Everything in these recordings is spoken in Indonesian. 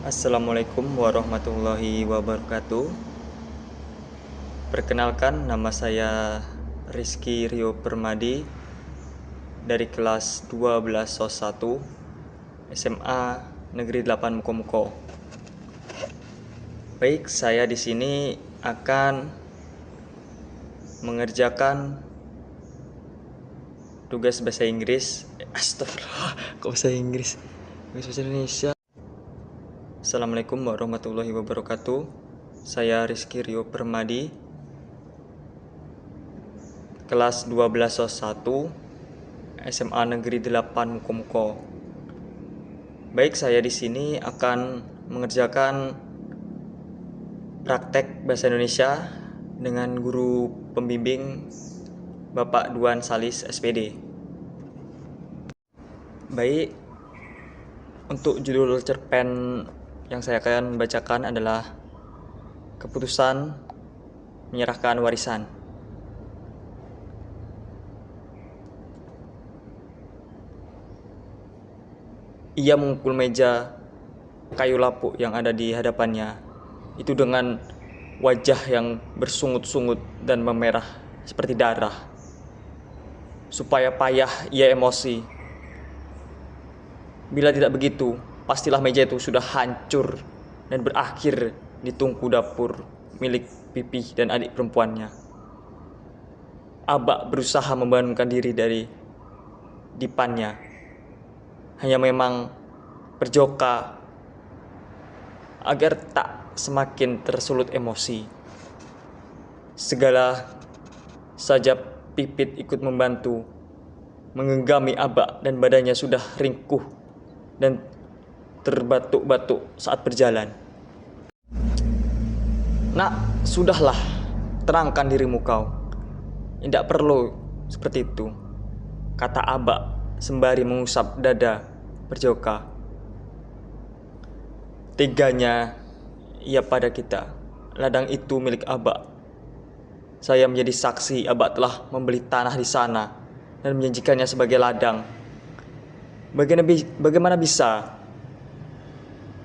Assalamualaikum warahmatullahi wabarakatuh. Perkenalkan, nama saya Rizky Rio Permadi dari kelas 12 SOS 1 SMA Negeri 8 Mukomuko. Baik, saya di sini akan mengerjakan tugas bahasa Inggris. Astagfirullah, kok bahasa Inggris? Bahasa Indonesia. Assalamualaikum warahmatullahi wabarakatuh. Saya Rizky Rio Permadi, kelas 12 SOS 1 SMA Negeri 8 Mukomuko. Baik, saya di sini akan mengerjakan praktek bahasa Indonesia dengan guru pembimbing Bapak Duan Salis SPD. Baik, untuk judul cerpen yang saya akan bacakan adalah Keputusan Menyerahkan Warisan. Ia memukul meja kayu lapuk yang ada di hadapannya, itu dengan wajah yang bersungut-sungut dan memerah seperti darah. Supaya payah ia emosi. Bila tidak begitu, pastilah meja itu sudah hancur dan berakhir di tungku dapur milik Pipih dan adik perempuannya. Abak berusaha membangunkan diri dari dipannya. Hanya memang berjoka agar tak semakin tersulut emosi. Segala saja Pipit ikut membantu, menggenggami Abak dan badannya sudah ringkuh dan terbatuk-batuk saat berjalan. Nak, sudahlah, terangkan dirimu kau. Tidak perlu seperti itu, kata Abak sembari mengusap dada berjoka. Teganya ia pada kita. Ladang itu milik Abak. Saya menjadi saksi Abak telah membeli tanah di sana dan menjanjikannya sebagai ladang. Bagaimana bisa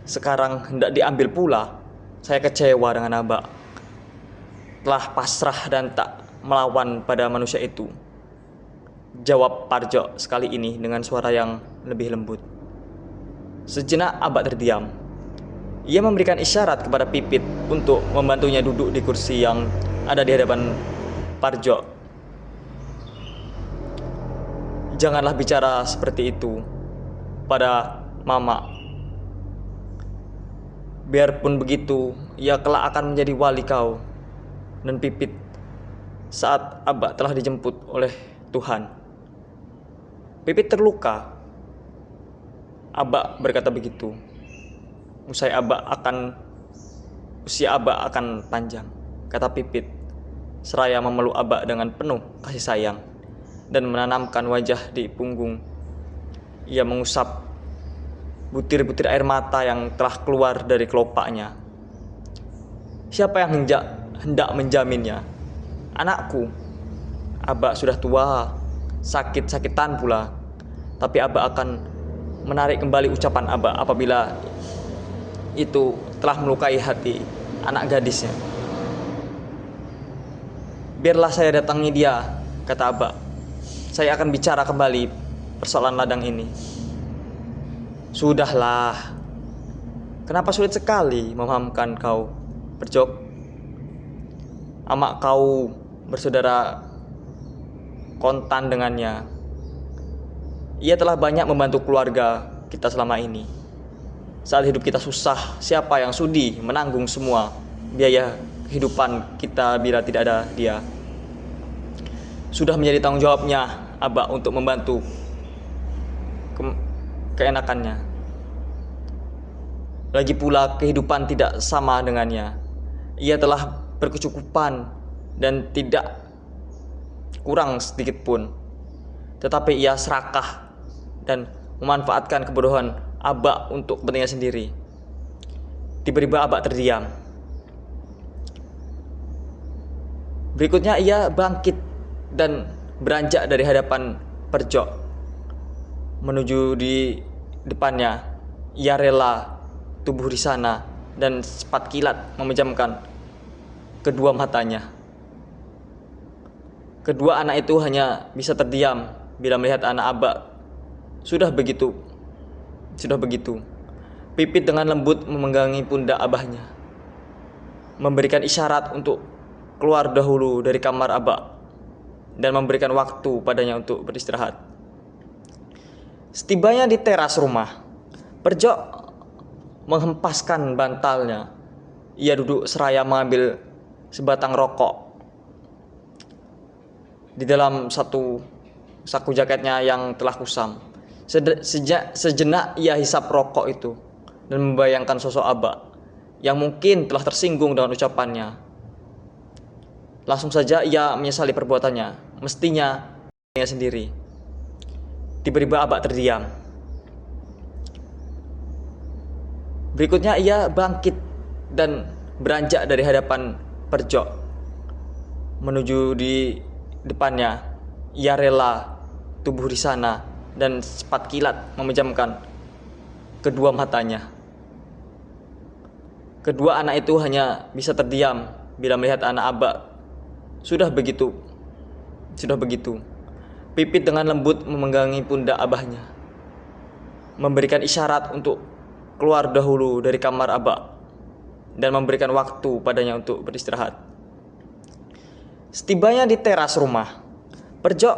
sekarang hendak diambil pula? Saya kecewa dengan Abak. Telah pasrah dan tak melawan pada manusia itu, jawab Parjo sekali ini dengan suara yang lebih lembut. Sejenak Abak terdiam. Ia memberikan isyarat kepada Pipit untuk membantunya duduk di kursi yang ada di hadapan Parjo. Janganlah bicara seperti itu pada Mama. Biarpun begitu, ia kelak akan menjadi wali kau dan Pipit saat Abak telah dijemput oleh Tuhan. Pipit terluka. Abak berkata begitu. Usia Abak akan panjang, kata Pipit, seraya memeluk Abak dengan penuh kasih sayang dan menanamkan wajah di punggung. Ia mengusap butir-butir air mata yang telah keluar dari kelopaknya. Siapa yang hendak menjaminnya? Anakku. Abak sudah tua, sakit-sakitan pula. Tapi Abak akan menarik kembali ucapan Abak apabila itu telah melukai hati anak gadisnya. Biarlah saya datangi dia, kata Abak. Saya akan bicara kembali persoalan ladang ini. Sudahlah. Kenapa sulit sekali memahamkan kau, Perjok? Amak kau bersaudara kontan dengannya. Ia telah banyak membantu keluarga kita selama ini. Saat hidup kita susah, siapa yang sudi menanggung semua biaya kehidupan kita bila tidak ada dia? Sudah menjadi tanggung jawabnya Abak untuk membantu keenakannya. Lagi pula kehidupan tidak sama dengannya. Ia telah berkecukupan dan tidak kurang sedikit pun. Tetapi ia serakah dan memanfaatkan kebodohan Abak untuk kepentingan sendiri. Tiba-tiba Abak terdiam. Berikutnya ia bangkit dan beranjak dari hadapan Perjok menuju di depannya. Ia rela tubuh di sana dan cepat kilat memejamkan kedua matanya. Kedua anak itu hanya bisa terdiam bila melihat anak Aba sudah begitu. Pipit dengan lembut memenggangi pundak abahnya, memberikan isyarat untuk keluar dahulu dari kamar Aba dan memberikan waktu padanya untuk beristirahat. Setibanya di teras rumah, Perjo menghempaskan bantalnya. Ia duduk seraya mengambil sebatang rokok di dalam satu saku jaketnya yang telah kusam. Sejenak ia hisap rokok itu dan membayangkan sosok Aba yang mungkin telah tersinggung dengan ucapannya. Langsung saja ia menyesali perbuatannya. Mestinya ia sendiri. Tiba-tiba Aba terdiam. Berikutnya ia bangkit dan beranjak dari hadapan Perjo menuju di depannya. Ia rela tubuh di sana dan cepat kilat memejamkan kedua matanya. Kedua anak itu hanya bisa terdiam bila melihat anak Aba sudah begitu. Pipit dengan lembut memenggangi pundak abahnya, memberikan isyarat untuk keluar dahulu dari kamar Aba dan memberikan waktu padanya untuk beristirahat. Setibanya di teras rumah, Perjo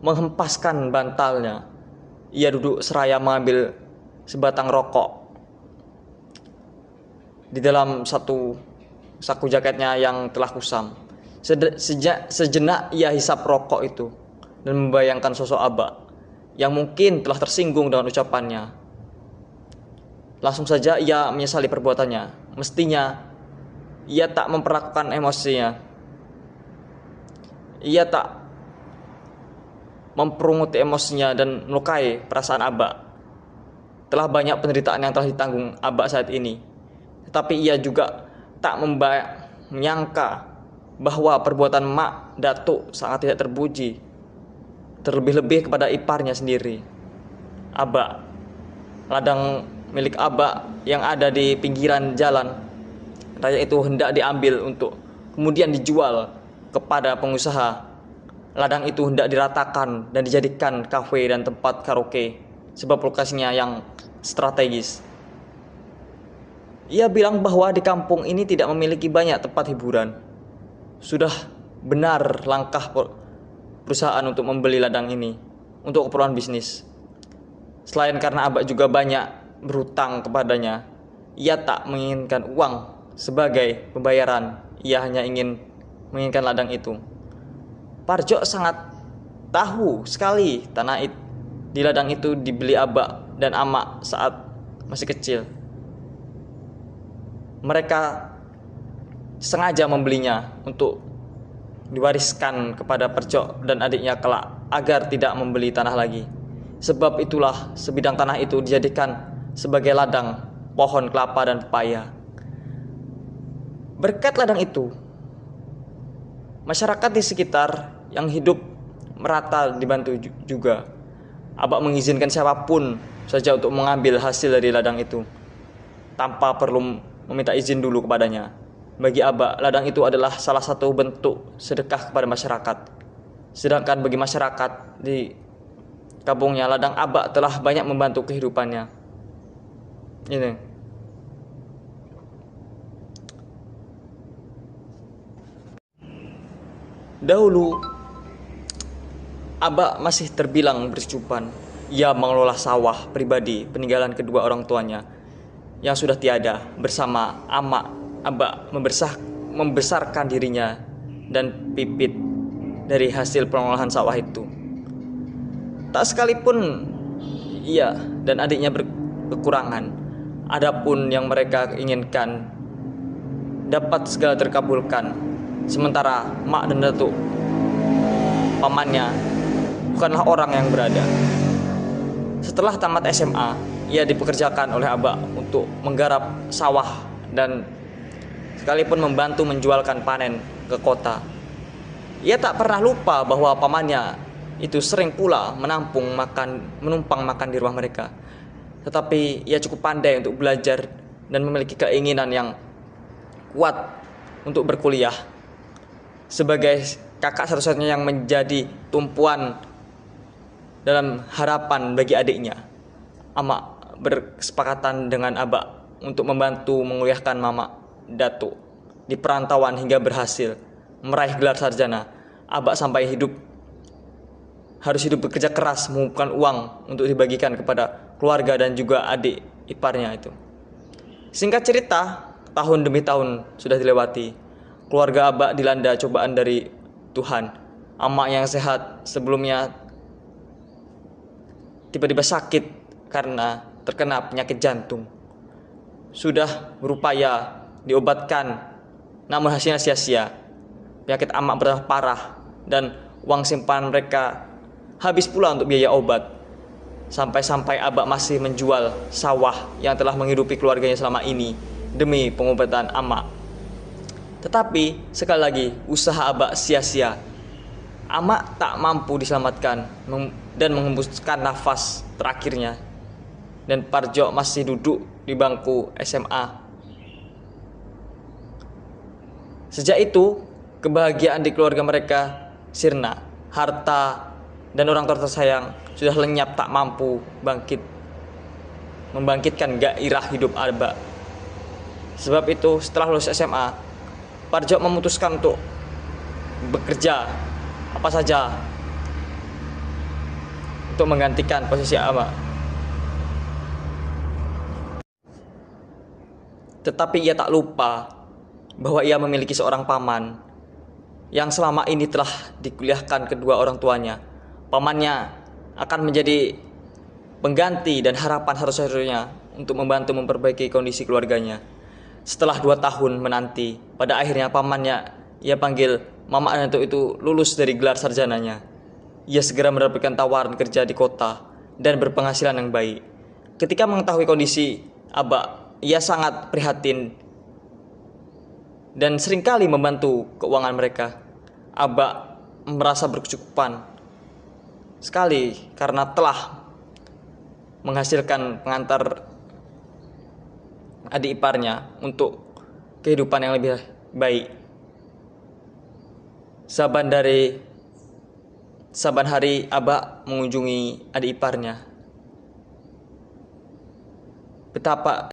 menghempaskan bantalnya. Ia duduk seraya mengambil sebatang rokok di dalam satu saku jaketnya yang telah kusam. Sejenak ia hisap rokok itu dan membayangkan sosok Aba yang mungkin telah tersinggung dengan ucapannya. Langsung saja ia menyesali perbuatannya. Mestinya ia tak memperlakukan emosinya. Ia tak memperunguti emosinya dan melukai perasaan Aba. Telah banyak penderitaan yang telah ditanggung Aba saat ini. Tetapi ia juga tak menyangka bahwa perbuatan Mak Datuk sangat tidak terpuji. Terlebih-lebih kepada iparnya sendiri, Aba. Ladang milik Aba yang ada di pinggiran jalan raya itu hendak diambil untuk kemudian dijual kepada pengusaha. Ladang itu hendak diratakan dan dijadikan kafe dan tempat karaoke sebab lokasinya yang strategis. Ia bilang bahwa di kampung ini tidak memiliki banyak tempat hiburan. Sudah benar langkah perusahaan untuk membeli ladang ini untuk keperluan bisnis. Selain karena Aba juga banyak berhutang kepadanya, ia tak menginginkan uang sebagai pembayaran. Ia hanya menginginkan ladang itu. Parjo sangat tahu sekali tanah di ladang itu dibeli Aba dan Ama saat masih kecil. Mereka sengaja membelinya untuk diwariskan kepada Perjo dan adiknya kelak agar tidak membeli tanah lagi. Sebab itulah sebidang tanah itu dijadikan sebagai ladang pohon kelapa dan pepaya. Berkat ladang itu, masyarakat di sekitar yang hidup merata dibantu juga. Aba mengizinkan siapapun saja untuk mengambil hasil dari ladang itu tanpa perlu meminta izin dulu kepadanya. Bagi Aba, ladang itu adalah salah satu bentuk sedekah kepada masyarakat. Sedangkan bagi masyarakat di kampungnya, ladang Aba telah banyak membantu kehidupannya. Ini. Dahulu, Aba masih terbilang berkecukupan. Ia mengelola sawah pribadi peninggalan kedua orang tuanya yang sudah tiada. Bersama Ama, Aba membesarkan dirinya dan Pipit dari hasil pengolahan sawah itu. Tak sekalipun ia dan adiknya berkekurangan. Adapun yang mereka inginkan dapat segala terkabulkan. Sementara Mak dan Datuk, pamannya, bukanlah orang yang berada. Setelah tamat SMA, ia dipekerjakan oleh Aba untuk menggarap sawah dan sekalipun membantu menjualkan panen ke kota. Ia tak pernah lupa bahwa pamannya itu sering pula menumpang makan di rumah mereka. tetapi ia cukup pandai untuk belajar dan memiliki keinginan yang kuat untuk berkuliah. Sebagai kakak satu-satunya yang menjadi tumpuan dalam harapan bagi adiknya, Ama bersepakatan dengan Aba untuk membantu menguliahkan Mama Datuk di perantauan hingga berhasil meraih gelar sarjana. Aba sampai harus hidup bekerja keras mengumpulkan uang untuk dibagikan kepada keluarga dan juga adik iparnya itu. Singkat cerita, tahun demi tahun sudah dilewati. Keluarga Aba dilanda cobaan dari Tuhan. Ama yang sehat sebelumnya tiba-tiba sakit karena terkena penyakit jantung. Sudah berupaya diobatkan, namun hasilnya sia-sia. Penyakit Ama bertambah parah dan uang simpanan mereka habis pula untuk biaya obat. Sampai-sampai Aba masih menjual sawah yang telah menghidupi keluarganya selama ini demi pengobatan Ama. Tetapi sekali lagi usaha Aba sia-sia. Ama tak mampu diselamatkan dan menghembuskan nafas terakhirnya. Dan Parjo masih duduk di bangku SMA. Sejak itu, kebahagiaan di keluarga mereka sirna. Harta dan orang tua tersayang sudah lenyap, tak mampu membangkitkan gairah hidup Aba. Sebab itu setelah lulus SMA, Parjo memutuskan untuk bekerja apa saja untuk menggantikan posisi Aba. Tetapi ia tak lupa bahwa ia memiliki seorang paman yang selama ini telah dikuliahkan kedua orang tuanya. Pamannya akan menjadi pengganti dan harapan satu-satunya untuk membantu memperbaiki kondisi keluarganya. Setelah 2 tahun menanti, pada akhirnya pamannya ia panggil Mama Datuk itu lulus dari gelar sarjananya. Ia segera mendapatkan tawaran kerja di kota dan berpenghasilan yang baik. Ketika mengetahui kondisi Aba, ia sangat prihatin dan seringkali membantu keuangan mereka. Aba merasa berkecukupan sekali karena telah menghasilkan pengantar adik iparnya untuk kehidupan yang lebih baik. Saban hari Aba mengunjungi adik iparnya. Betapa